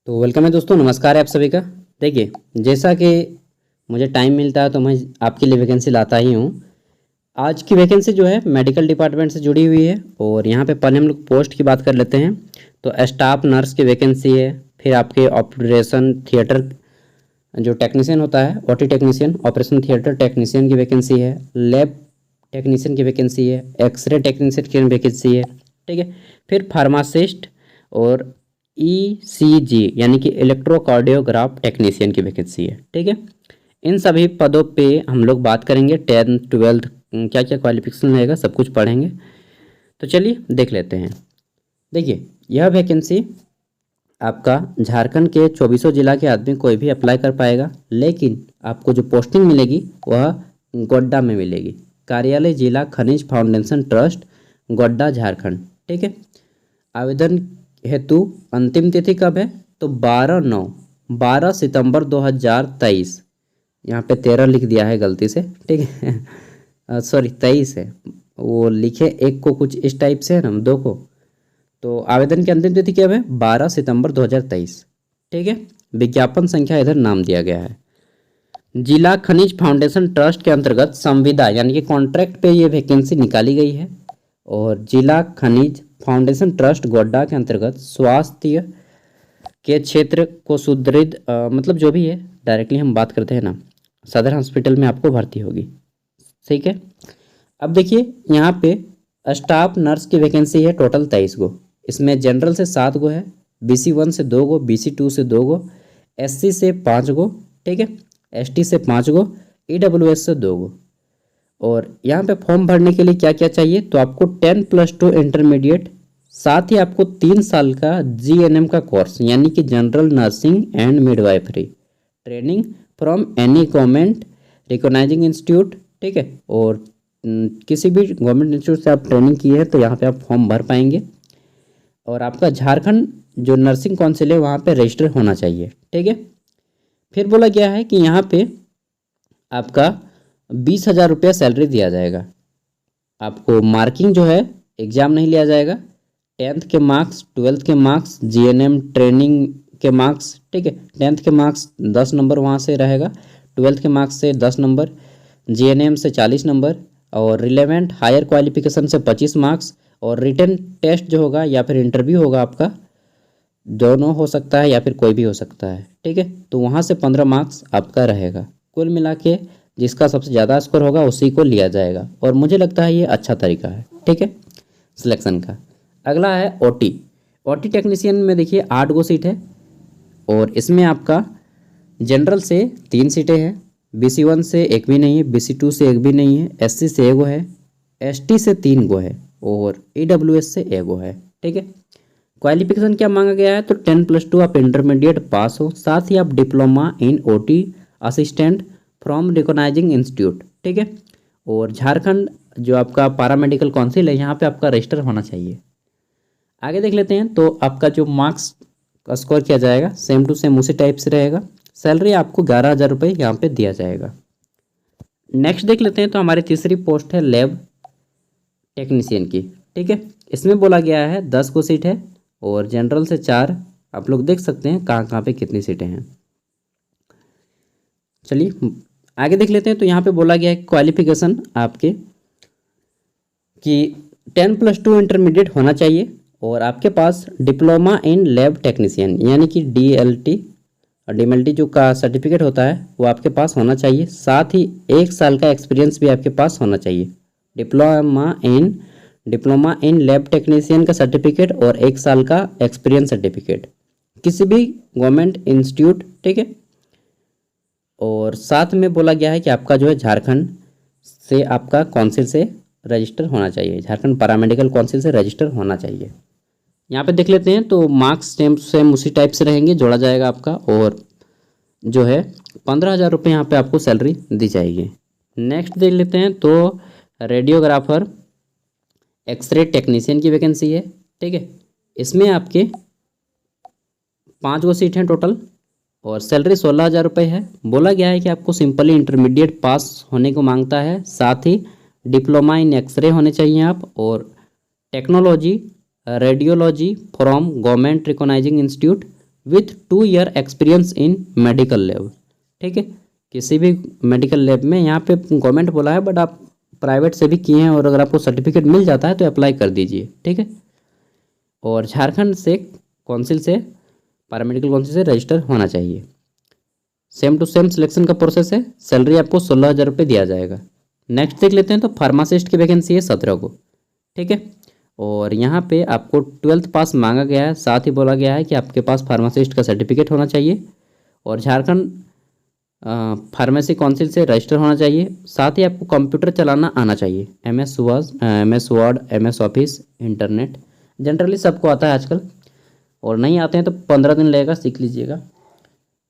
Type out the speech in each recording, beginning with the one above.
तो वेलकम है दोस्तों, नमस्कार है आप सभी का। देखिए, जैसा कि मुझे टाइम मिलता है तो मैं आपके लिए वैकेंसी लाता ही हूँ। आज की वैकेंसी जो है मेडिकल डिपार्टमेंट से जुड़ी हुई है और यहाँ पे पहले हम लोग पोस्ट की बात कर लेते हैं। तो स्टाफ नर्स की वैकेंसी है, फिर आपके ऑपरेशन थिएटर जो टेक्नीशियन होता है, OT technician, operation theatre technician की वैकेंसी है, लैब टेक्नीशियन की वैकेंसी है, एक्सरे टेक्नीशियन की वैकेंसी है, ठीक है। फिर फार्मासिस्ट और ईसीजी यानी कि इलेक्ट्रोकार्डियोग्राफ टेक्नीशियन की वैकेंसी है, ठीक है। इन सभी पदों पे हम लोग बात करेंगे। 10th 12th क्या क्या क्वालिफिकेशन रहेगा सब कुछ पढ़ेंगे। तो चलिए देख लेते हैं। देखिए, यह वैकेंसी आपका झारखंड के 24 जिला के आदमी कोई भी अप्लाई कर पाएगा, लेकिन आपको जो पोस्टिंग मिलेगी वह गोड्डा में मिलेगी। कार्यालय जिला खनिज फाउंडेशन ट्रस्ट, गोड्डा, झारखंड, ठीक है। आवेदन हेतु अंतिम तिथि कब है? तो 12 सितंबर 2023। यहाँ पे 13 लिख दिया है गलती से, ठीक है। सॉरी 23 है, वो लिखे एक को कुछ इस टाइप से है ना, दो को। तो आवेदन की अंतिम तिथि कब है? 12 सितंबर 2023, ठीक है। विज्ञापन संख्या इधर नाम दिया गया है। जिला खनिज फाउंडेशन ट्रस्ट के अंतर्गत संविदा यानी कि कॉन्ट्रैक्ट पे ये वैकेंसी निकाली गई है। और जिला खनिज फाउंडेशन ट्रस्ट गोड्डा के अंतर्गत स्वास्थ्य के क्षेत्र को सुदृढ़ मतलब जो भी है, डायरेक्टली हम बात करते हैं ना, सदर हॉस्पिटल में आपको भर्ती होगी, ठीक है। अब देखिए, यहाँ पे स्टाफ नर्स की वैकेंसी है टोटल 23 गो। इसमें जनरल से 7 गो है, BC1 से 2 गो, BC2 से 2 गो, SC से 5 गो, ठीक है, ST से 5 गो, EWS से 2 गो। और यहाँ पे फॉर्म भरने के लिए क्या क्या चाहिए? तो आपको 10+2 इंटरमीडिएट, साथ ही आपको 3 साल का GNM का कोर्स यानी कि general nursing and midwifery training from any government recognising institute, ठीक है। और किसी भी गवर्नमेंट इंस्टीट्यूट से आप ट्रेनिंग की है तो यहाँ पे आप फॉर्म भर पाएंगे। और आपका झारखंड जो नर्सिंग काउंसिल है वहाँ पे रजिस्टर होना चाहिए, ठीक है। फिर बोला गया है कि यहाँ पे आपका 20,000 रुपया सैलरी दिया जाएगा। आपको मार्किंग जो है एग्ज़ाम नहीं लिया जाएगा। 10th के मार्क्स, 12th के मार्क्स, GNM ट्रेनिंग के मार्क्स, ठीक है। 10th के मार्क्स 10 नंबर वहाँ से रहेगा, 12th के मार्क्स से 10 नंबर, GNM से 40 नंबर, और रिलेवेंट हायर क्वालिफिकेशन से 25 मार्क्स। और रिटन टेस्ट जो होगा या फिर इंटरव्यू होगा आपका, दोनों हो सकता है या फिर कोई भी हो सकता है, ठीक है। तो वहाँ से 15 मार्क्स आपका रहेगा। कुल मिला के जिसका सबसे ज़्यादा स्कोर होगा उसी को लिया जाएगा। और मुझे लगता है ये अच्छा तरीका है, ठीक है, सिलेक्शन का। अगला है ओटी टेक्नीशियन में देखिए 8 गो सीट है। और इसमें आपका जनरल से 3 सीटें हैं, BC1 से एक भी नहीं है, BC2 से एक भी नहीं है, SC से एगो है, ST से 3 गो है, और EWS से एगो है, ठीक है। क्वालिफिकेशन क्या मांगा गया है? तो 10+2 आप इंटरमीडिएट पास हो, साथ ही आप diploma in OT assistant from recognising institute, ठीक है। और झारखंड जो आपका पैरामेडिकल काउंसिल है यहाँ पे आपका रजिस्टर होना चाहिए। आगे देख लेते हैं। तो आपका जो मार्क्स का स्कोर किया जाएगा सेम टू सेम उसी टाइप से रहेगा। सैलरी आपको 11,000 रुपये यहाँ पे दिया जाएगा। नेक्स्ट देख लेते हैं। तो हमारी तीसरी पोस्ट है लैब टेक्नीशियन की, ठीक है। इसमें बोला गया है 10 को सीट है और जनरल से 4। आप लोग देख सकते हैं कहाँ कहाँ पे कितनी सीटें हैं। चलिए आगे देख लेते हैं। तो यहाँ पे बोला गया है क्वालिफिकेशन आपके कि 10+2 इंटरमीडिएट होना चाहिए, और आपके पास डिप्लोमा इन लैब टेक्नीशियन यानी कि DLT और DMLT जो का सर्टिफिकेट होता है वो आपके पास होना चाहिए। साथ ही 1 साल का एक्सपीरियंस भी आपके पास होना चाहिए। डिप्लोमा इन लैब टेक्नीशियन का सर्टिफिकेट और 1 साल का एक्सपीरियंस सर्टिफिकेट किसी भी गवर्नमेंट इंस्टीट्यूट, ठीक है। और साथ में बोला गया है कि आपका जो है झारखंड से आपका काउंसिल से रजिस्टर होना चाहिए, झारखंड पैरामेडिकल काउंसिल से रजिस्टर होना चाहिए। यहाँ पे देख लेते हैं। तो मार्क्स सेम उसी टाइप से रहेंगे, जोड़ा जाएगा आपका, और जो है 15,000 रुपये यहाँ पे आपको सैलरी दी जाएगी। नेक्स्ट देख लेते हैं। तो रेडियोग्राफर एक्सरे टेक्नीशियन की वैकेंसी है, ठीक है। इसमें आपके 5 गो सीट हैं टोटल, और सैलरी 16,000 रुपये है। बोला गया है कि आपको सिंपली इंटरमीडिएट पास होने को मांगता है, साथ ही डिप्लोमा इन एक्सरे होने चाहिए आप, और technology radiology from government recognising institute with 2 year experience in medical lab. ठीक है, किसी भी मेडिकल लैब में, यहाँ पे गवर्नमेंट बोला है बट आप प्राइवेट से भी किए हैं और अगर आपको सर्टिफिकेट मिल जाता है तो अप्लाई कर दीजिए। ठीक है, और झारखंड से काउंसिल से, पैरामेडिकल काउंसिल से रजिस्टर होना चाहिए। सेम टू सेम सिलेक्शन का प्रोसेस है। सैलरी आपको 16,000 रुपये दिया जाएगा। नेक्स्ट देख लेते हैं, तो फार्मासिस्ट की वैकेंसी है 17 को। ठीक है, और यहाँ पे आपको 12th पास मांगा गया है, साथ ही बोला गया है कि आपके पास फार्मासिस्ट का सर्टिफिकेट होना चाहिए और झारखंड फार्मेसी काउंसिल से रजिस्टर होना चाहिए। साथ ही आपको कंप्यूटर चलाना आना चाहिए, MS word, MS office, internet, generally सबको आता है आजकल, और नहीं आते हैं तो 15 दिन लगेगा, सीख लीजिएगा।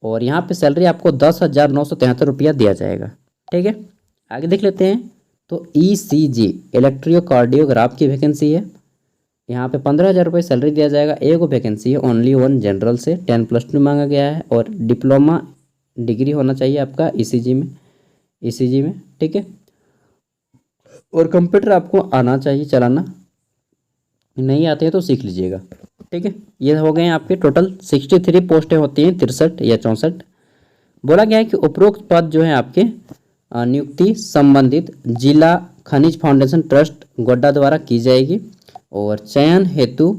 और यहाँ पे सैलरी आपको 10,973 रुपया दिया जाएगा। ठीक है, आगे देख लेते हैं, तो ECG इलेक्ट्रोकार्डियोग्राफ की वैकेंसी है। यहाँ पे 15,000 रुपये सैलरी दिया जाएगा। एक वैकेंसी है, ओनली 1 जनरल से, 10+2 मांगा गया है और डिप्लोमा डिग्री होना चाहिए आपका ECG में। ठीक है, और कंप्यूटर आपको आना चाहिए चलाना, नहीं आते हैं तो सीख लीजिएगा। ठीक है, ये हो गए हैं आपके टोटल 63 पोस्टें होती हैं, 63 या 64। बोला गया है कि उपरोक्त पद जो है आपके नियुक्ति संबंधित जिला खनिज फाउंडेशन ट्रस्ट गोड्डा द्वारा की जाएगी और चयन हेतु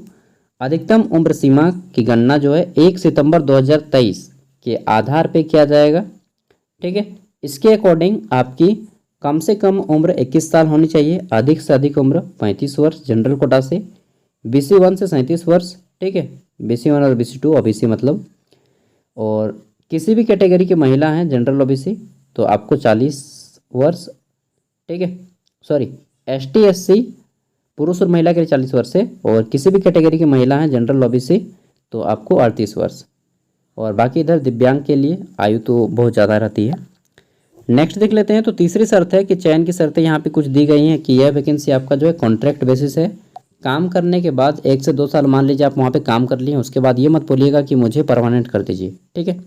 अधिकतम उम्र सीमा की गणना जो है 1 सितंबर 2023 के आधार पे किया जाएगा। ठीक है, इसके अकॉर्डिंग आपकी कम से कम उम्र 21 साल होनी चाहिए, अधिक से अधिक उम्र 35 वर्ष जनरल कोटा से, BC 1 से 37 वर्ष। ठीक है, BC 1 और BC 2 OBC मतलब, और किसी भी कैटेगरी की महिला हैं जनरल OBC तो आपको 40 वर्ष। ठीक है, सॉरी, ST SC पुरुष और महिला के लिए 40 वर्ष है, और किसी भी कैटेगरी की महिला हैं जनरल OBC तो आपको 38 वर्ष, और बाकी इधर दिव्यांग के लिए आयु तो बहुत ज़्यादा रहती है। नेक्स्ट देख लेते हैं, तो तीसरी शर्त है कि चयन की शर्तें यहाँ पे कुछ दी गई हैं कि यह वैकेंसी आपका जो है कॉन्ट्रैक्ट बेसिस है। काम करने के बाद 1 से 2 साल मान लीजिए आप वहाँ पे काम कर लिए, उसके बाद ये मत बोलिएगा कि मुझे परमानेंट कर दीजिए। ठीक है,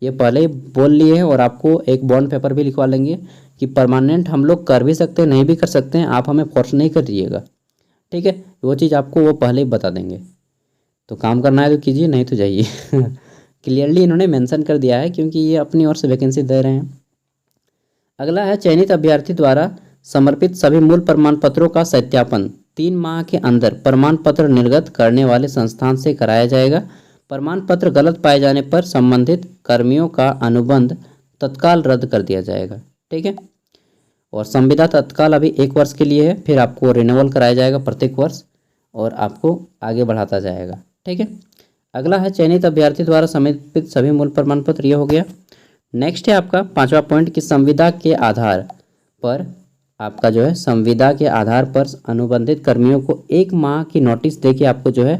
ये पहले ही बोल लिए हैं और आपको एक बॉन्ड पेपर भी लिखवा लेंगे कि परमानेंट हम लोग कर भी सकते हैं, नहीं भी कर सकते हैं, आप हमें फोर्स नहीं करिएगा। ठीक है, वो चीज़ आपको वो पहले ही बता देंगे। तो काम करना है तो कीजिए, नहीं तो जाइए। क्लियरली इन्होंने मेंशन कर दिया है क्योंकि ये अपनी ओर से वैकेंसी दे रहे हैं। अगला है, चयनित अभ्यर्थी द्वारा समर्पित सभी मूल प्रमाण पत्रों का सत्यापन 3 माह के अंदर प्रमाण पत्र निर्गत करने वाले संस्थान से कराया जाएगा। प्रमाण पत्र गलत पाए जाने पर संबंधित कर्मियों का अनुबंध तत्काल रद्द कर दिया जाएगा। ठीक है, और संविदा तत्काल अभी 1 वर्ष के लिए है, फिर आपको रिन्यूअल कराया जाएगा प्रत्येक वर्ष और आपको आगे बढ़ाता जाएगा। ठीक है, अगला है, चयनित अभ्यर्थी द्वारा समर्पित सभी मूल प्रमाण पत्र, ये हो गया। नेक्स्ट है आपका 5वां पॉइंट कि संविदा के आधार पर आपका जो है संविदा के आधार पर अनुबंधित कर्मियों को 1 माह की नोटिस देके आपको जो है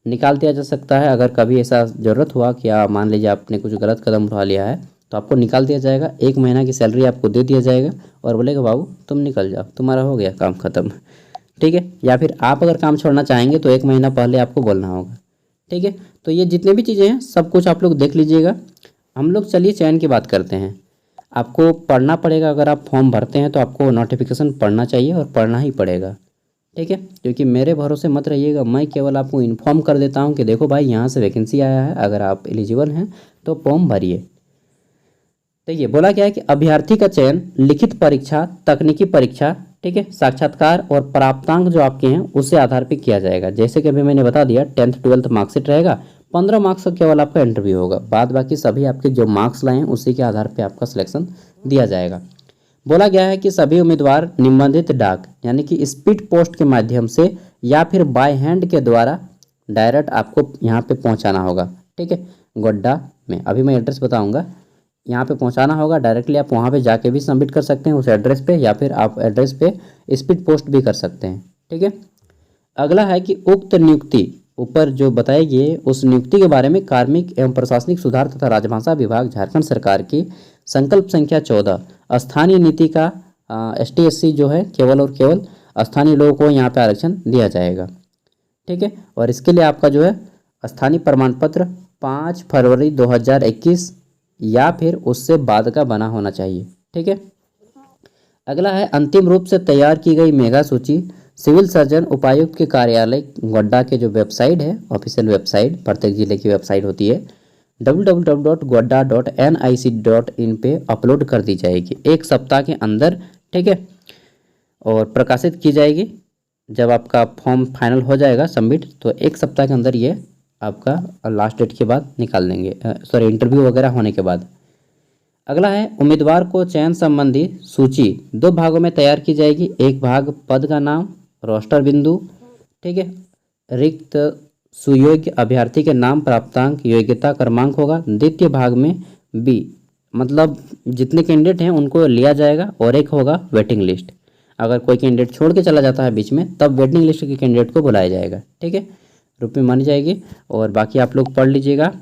निकाल दिया जा सकता है। अगर कभी ऐसा ज़रूरत हुआ कि मान लीजिए आपने कुछ गलत कदम उठा लिया है तो आपको निकाल दिया जाएगा। 1 महीना की सैलरी आपको दे दिया जाएगा और बोलेगा बाबू तुम निकल जाओ, तुम्हारा हो गया काम ख़त्म। ठीक है, या फिर आप अगर काम छोड़ना चाहेंगे तो 1 महीना पहले आपको बोलना होगा। ठीक है, तो ये जितने भी चीज़ें हैं सब कुछ आप लोग देख लीजिएगा। हम लोग चलिए चयन की बात करते हैं। आपको पढ़ना पड़ेगा, अगर आप फॉर्म भरते हैं तो आपको नोटिफिकेशन पढ़ना चाहिए और पढ़ना ही पड़ेगा। ठीक है, क्योंकि मेरे भरोसे मत रहिएगा, मैं केवल आपको इन्फॉर्म कर देता हूं कि देखो भाई यहाँ से वैकेंसी आया है, अगर आप एलिजिबल हैं तो फॉर्म भरिए। तो ये बोला गया है कि अभ्यर्थी का चयन लिखित परीक्षा, तकनीकी परीक्षा, ठीक है, साक्षात्कार और प्राप्तांक जो आपके हैं उससे आधार पर किया जाएगा। जैसे कि अभी मैंने बता दिया 10th 12th मार्कशीट रहेगा, 15 मार्क्स का केवल आपका इंटरव्यू होगा, बाद बाकी सभी आपके जो मार्क्स लाए हैं उसी के आधार पे आपका सिलेक्शन दिया जाएगा। बोला गया है कि सभी उम्मीदवार निबंधित डाक यानी कि स्पीड पोस्ट के माध्यम से या फिर बाय हैंड के द्वारा डायरेक्ट आपको यहाँ पे पहुँचाना होगा। ठीक है, गोड्डा में अभी मैं एड्रेस बताऊँगा, यहाँ पे पहुँचाना होगा। डायरेक्टली आप वहाँ पे जाके भी सबमिट कर सकते हैं उस एड्रेस पे, या फिर आप एड्रेस पे स्पीड पोस्ट भी कर सकते हैं। ठीक है, अगला है कि उक्त नियुक्ति ऊपर जो बताई गई उस नियुक्ति के बारे में कार्मिक एवं प्रशासनिक सुधार तथा राजभाषा विभाग झारखंड सरकार की संकल्प संख्या 14 स्थानीय नीति का ST SC जो है केवल और केवल स्थानीय लोगों को यहाँ पे आरक्षण दिया जाएगा। ठीक है, और इसके लिए आपका जो है स्थानीय प्रमाण पत्र 5 फरवरी 2021 या फिर उससे बाद का बना होना चाहिए। ठीक है, अगला है अंतिम रूप से तैयार की गई मेगा सूची सिविल सर्जन उपायुक्त के कार्यालय गोड्डा के जो वेबसाइट है, ऑफिशियल वेबसाइट, प्रत्येक जिले की वेबसाइट होती है, www.godda.nic.in पे अपलोड कर दी जाएगी 1 सप्ताह के अंदर, ठीक है, और प्रकाशित की जाएगी। जब आपका फॉर्म फाइनल हो जाएगा सबमिट, तो 1 सप्ताह के अंदर ये आपका लास्ट डेट के बाद निकाल देंगे, सॉरी इंटरव्यू वगैरह होने के बाद। अगला है उम्मीदवार को चयन संबंधी सूची 2 भागों में तैयार की जाएगी। एक भाग पद का नाम, रोस्टर बिंदु, ठीक है, रिक्त सुयोग्य अभ्यर्थी के नाम, प्राप्तांक, योग्यता क्रमांक होगा। द्वितीय भाग में बी मतलब जितने कैंडिडेट हैं उनको लिया जाएगा, और एक होगा वेटिंग लिस्ट। अगर कोई कैंडिडेट छोड़ के चला जाता है बीच में, तब वेटिंग लिस्ट के कैंडिडेट को बुलाया जाएगा, ठीक है, रूप में मानी जाएगी। और बाकी आप लोग पढ़ लीजिएगा।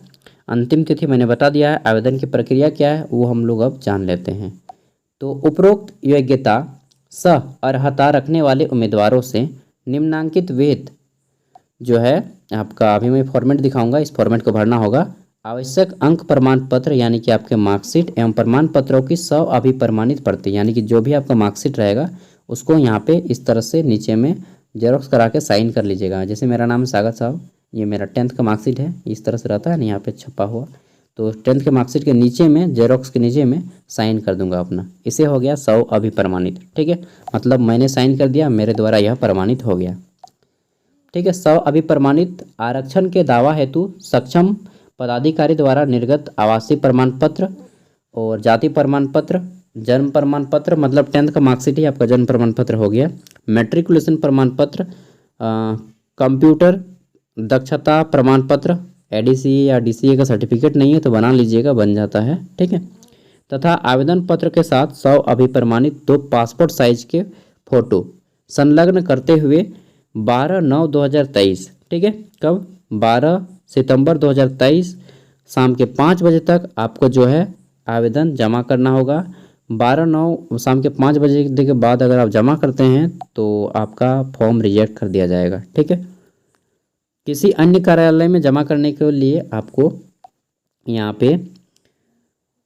अंतिम तिथि मैंने बता दिया है। आवेदन की प्रक्रिया क्या है वो हम लोग अब जान लेते हैं। तो उपरोक्त योग्यता सह अर्हता रखने वाले उम्मीदवारों से निम्नांकित वेद जो है आपका, अभी मैं फॉर्मेट दिखाऊंगा, इस फॉर्मेट को भरना होगा। आवश्यक अंक प्रमाण पत्र यानी कि आपके मार्कशीट एवं प्रमाण पत्रों की 100 अभिप्रमाणित प्रति, यानी कि जो भी आपका मार्कशीट रहेगा उसको यहाँ पे इस तरह से नीचे में जेरोक्स करा के साइन कर लीजिएगा। जैसे मेरा नाम है सागर साहब, ये मेरा 10th का मार्कशीट है, इस तरह से रहता है ना यहाँ पे छपा हुआ, तो 10th के मार्कशीट के नीचे में जेरोक्स के नीचे में साइन कर दूंगा अपना। इसे हो गया 100 अभिप्रमाणित, ठीक है, मतलब मैंने साइन कर दिया, मेरे द्वारा यह प्रमाणित हो गया, ठीक है। 100 अभिप्रमाणित। आरक्षण के दावा हेतु सक्षम पदाधिकारी द्वारा निर्गत आवासीय प्रमाण पत्र और जाति प्रमाण पत्र, जन्म प्रमाण पत्र, मतलब 10th का मार्कशीट ही आपका जन्म प्रमाण पत्र हो गया, मैट्रिकुलेशन प्रमाण पत्र, कंप्यूटर दक्षता प्रमाण पत्र, एडीसीए या डीसीए का सर्टिफिकेट नहीं है तो बना लीजिएगा, बन जाता है, ठीक है, तथा आवेदन पत्र के साथ 100 अभिप्रमाणित 2 पासपोर्ट साइज के फोटो संलग्न करते हुए 12/9/2023, ठीक है, कब 12 सितंबर 2023 शाम के 5 बजे तक आपको जो है आवेदन जमा करना होगा। 12/9 शाम के 5 बजे के बाद अगर आप जमा करते हैं तो आपका फॉर्म रिजेक्ट कर दिया जाएगा, ठीक है। किसी अन्य कार्यालय में जमा करने के लिए आपको यहाँ पे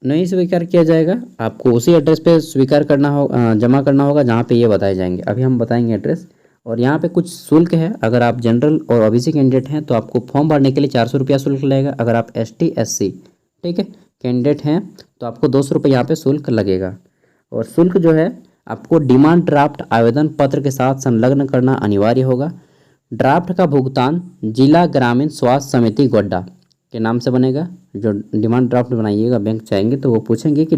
नहीं स्वीकार किया जाएगा, आपको उसी एड्रेस पे स्वीकार करना हो, जमा करना होगा जहाँ पे ये बताए जाएंगे। अभी हम बताएंगे एड्रेस। और यहाँ पे कुछ शुल्क है। अगर आप जनरल और ओबीसी कैंडिडेट हैं तो आपको फॉर्म भरने के लिए 400 रुपया शुल्क लगेगा। अगर आप एसटी एससी, ठीक है, कैंडिडेट हैं तो आपको 200 रुपये यहाँ पे शुल्क लगेगा। और शुल्क जो है आपको डिमांड ड्राफ्ट आवेदन पत्र के साथ संलग्न करना अनिवार्य होगा। ड्राफ्ट का भुगतान जिला ग्रामीण स्वास्थ्य समिति गोड्डा के नाम से बनेगा। जो डिमांड ड्राफ्ट बनाइएगा बैंक चाहेंगे तो वो पूछेंगे कि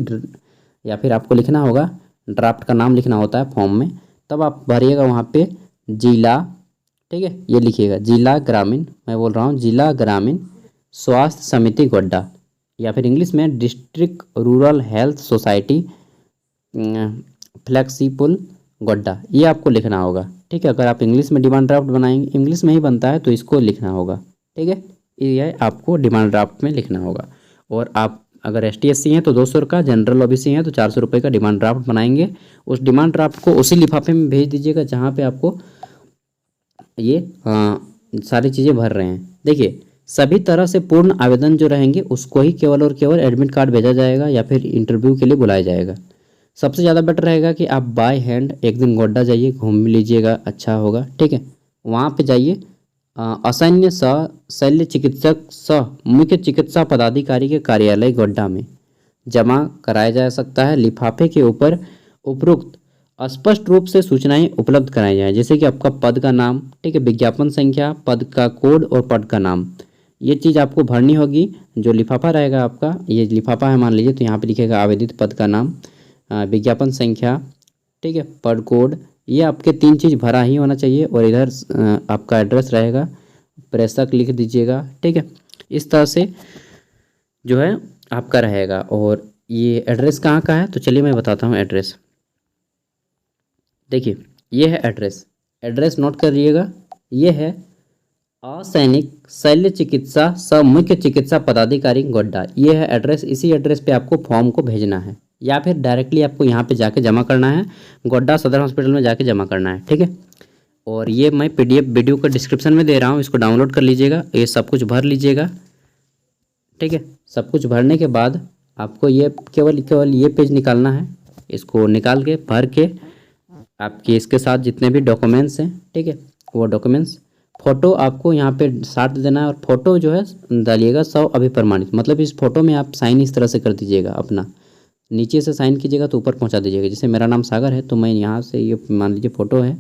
या फिर आपको लिखना होगा, ड्राफ्ट का नाम लिखना होता है फॉर्म में, तब आप भरिएगा वहाँ पे जिला, ठीक है, ये लिखिएगा जिला ग्रामीण, मैं बोल रहा हूँ जिला ग्रामीण स्वास्थ्य समिति गोड्डा, या फिर इंग्लिश में district rural health society flexible Godda, ये आपको लिखना होगा, ठीक है। अगर आप इंग्लिश में डिमांड ड्राफ्ट बनाएंगे, इंग्लिश में ही बनता है तो इसको लिखना होगा, ठीक है, ये आपको डिमांड ड्राफ्ट में लिखना होगा। और आप अगर एसटी एससी हैं तो 200 का, जनरल ओबीसी हैं तो 400 रुपये का डिमांड ड्राफ्ट बनाएंगे। उस डिमांड ड्राफ्ट को उसी लिफाफे में भेज दीजिएगा जहाँ पे आपको ये सारी चीज़ें भर रहे हैं। देखिए, सभी तरह से पूर्ण आवेदन जो रहेंगे उसको ही केवल और केवल एडमिट कार्ड भेजा जाएगा या फिर इंटरव्यू के लिए बुलाया जाएगा। सबसे ज़्यादा बेटर रहेगा कि आप बाय हैंड एक दिन गोड्डा जाइए, घूम लीजिएगा, अच्छा होगा, ठीक है। वहाँ पे जाइए, असैन्य सह शल्य चिकित्सक सह मुख्य चिकित्सा पदाधिकारी के कार्यालय गोड्डा में जमा कराया जा सकता है। लिफाफे के ऊपर उपरोक्त स्पष्ट रूप से सूचनाएं उपलब्ध कराई जाएं, जैसे कि आपका पद का नाम, ठीक है, विज्ञापन संख्या, पद का कोड और पद का नाम, ये चीज़ आपको भरनी होगी। जो लिफाफा रहेगा आपका, ये लिफाफा है मान लीजिए, तो यहाँ पे लिखेगा आवेदित पद का नाम, विज्ञापन संख्या, ठीक है, पद कोड, ये आपके 3 चीज़ भरा ही होना चाहिए। और इधर आपका एड्रेस रहेगा, प्रेषक लिख दीजिएगा, ठीक है। इस तरह से जो है आपका रहेगा। और ये एड्रेस कहाँ का है तो चलिए मैं बताता हूँ एड्रेस। देखिए, ये है एड्रेस, एड्रेस नोट करिएगा। ये है असैनिक शल्य चिकित्सा सह मुख्य चिकित्सा पदाधिकारी गोड्डा, ये है एड्रेस। इसी एड्रेस पे आपको फॉर्म को भेजना है या फिर डायरेक्टली आपको यहाँ पे जाके जमा करना है, गोड्डा सदर हॉस्पिटल में जाके जमा करना है, ठीक है। और ये मैं पीडीएफ वीडियो का डिस्क्रिप्शन में दे रहा हूँ, इसको डाउनलोड कर लीजिएगा, ये सब कुछ भर लीजिएगा, ठीक है। सब कुछ भरने के बाद आपको ये केवल ये पेज निकालना है। इसको निकाल के भर के आपके इसके साथ जितने भी डॉक्यूमेंट्स हैं, ठीक है, वो डॉक्यूमेंट्स फ़ोटो आपको यहाँ पे साथ देना है और फ़ोटो जो है डालिएगा 100 अभिप्रमाणित, मतलब इस फ़ोटो में आप साइन इस तरह से कर दीजिएगा अपना, नीचे से साइन कीजिएगा तो ऊपर पहुँचा दीजिएगा। जैसे मेरा नाम सागर है तो मैं यहाँ से ये मान लीजिए फ़ोटो है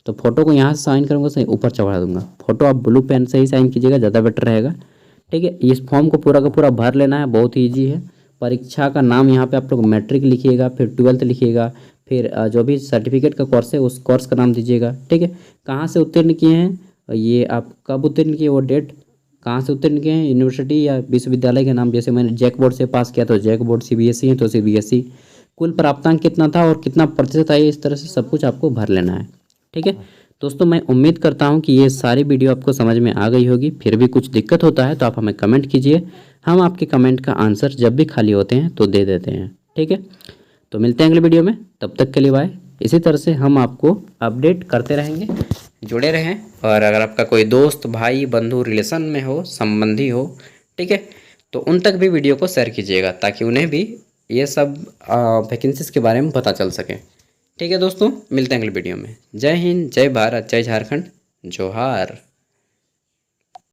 तो फ़ोटो को यहाँ से साइन करूँगा सही ऊपर चढ़ा दूँगा। फ़ोटो आप ब्लू पेन से ही साइन कीजिएगा, ज़्यादा बेटर रहेगा। ठीक है, इस फॉर्म को पूरा का पूरा भर लेना है, बहुत ही ईजी है। परीक्षा का नाम यहाँ पे आप लोग मैट्रिक लिखिएगा, फिर 12th लिखिएगा, फिर जो भी सर्टिफिकेट का कोर्स है उस कोर्स का नाम दीजिएगा। ठीक है, कहाँ से उत्तीर्ण किए हैं, ये आप कब उत्तीर्ण किए वो डेट, कहाँ से उत्तीर्ण किए हैं, यूनिवर्सिटी या विश्वविद्यालय के नाम, जैसे मैंने जैक बोर्ड से पास किया तो जैक बोर्ड, CBSE है तो CBSE, कुल प्राप्तांक कितना था और कितना प्रतिशत आया, इस तरह से सब कुछ आपको भर लेना है। ठीक है दोस्तों, मैं उम्मीद करता हूँ कि ये सारी वीडियो आपको समझ में आ गई होगी। फिर भी कुछ दिक्कत होता है तो आप हमें कमेंट कीजिए, हम आपके कमेंट का आंसर जब भी खाली होते हैं तो दे देते हैं। ठीक है, तो मिलते हैं अगले वीडियो में, तब तक के लिए बाय। इसी तरह से हम आपको अपडेट करते रहेंगे, जुड़े रहें। और अगर आपका कोई दोस्त, भाई, बंधु, रिलेशन में हो, संबंधी हो, ठीक है, तो उन तक भी वीडियो को शेयर कीजिएगा ताकि उन्हें भी ये सब वैकेंसीज़ के बारे में पता चल सके। ठीक है दोस्तों, मिलते हैं अगले वीडियो में। जय हिंद, जय भारत, जय झारखंड, जोहार।